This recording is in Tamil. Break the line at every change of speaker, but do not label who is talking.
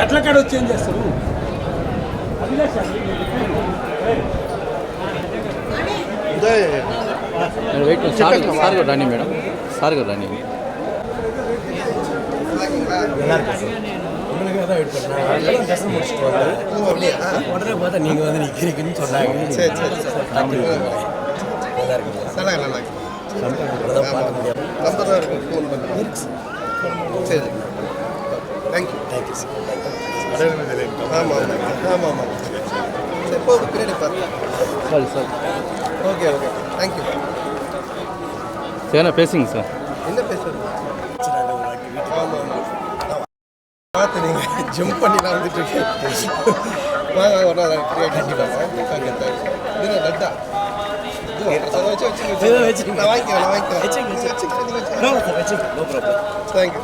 ఎట్ల కాడ వచ్చి ఏం చేస్తారు
వెయిట్ సార్ గారు రాని మేడం సార్ గారు రాని
உடனே பார்த்தா நீங்க வந்து நிக்கிறீங்கன்னு சொன்னாங்க.
சரி சரி நல்லா இருக்கு நம்பர் தான் இருக்கும் ஃபோன் பண்ணுறேன். சரி தேங்க்யூ சார். ஆமாம் ஆமாம் ஆமாம் சரி போதும் பின்னாடி பாருங்க.
Sorry sir
okay okay thank you.
சரிண்ணா பேசுங்க சார்.
என்ன பேசுறது? ஆமாம் ஆமாம் பார்த்து நீங்கள் ஜம்ப் பண்ணிலாம் வந்துட்டு இருக்கேன். வாங்க ஒரு நாள் கண்டிப்பாக ஓகே தேங்க்ஸ். இது லட்டா வச்சு நான் வாங்கிக்கிறேன் தேங்க்யூ.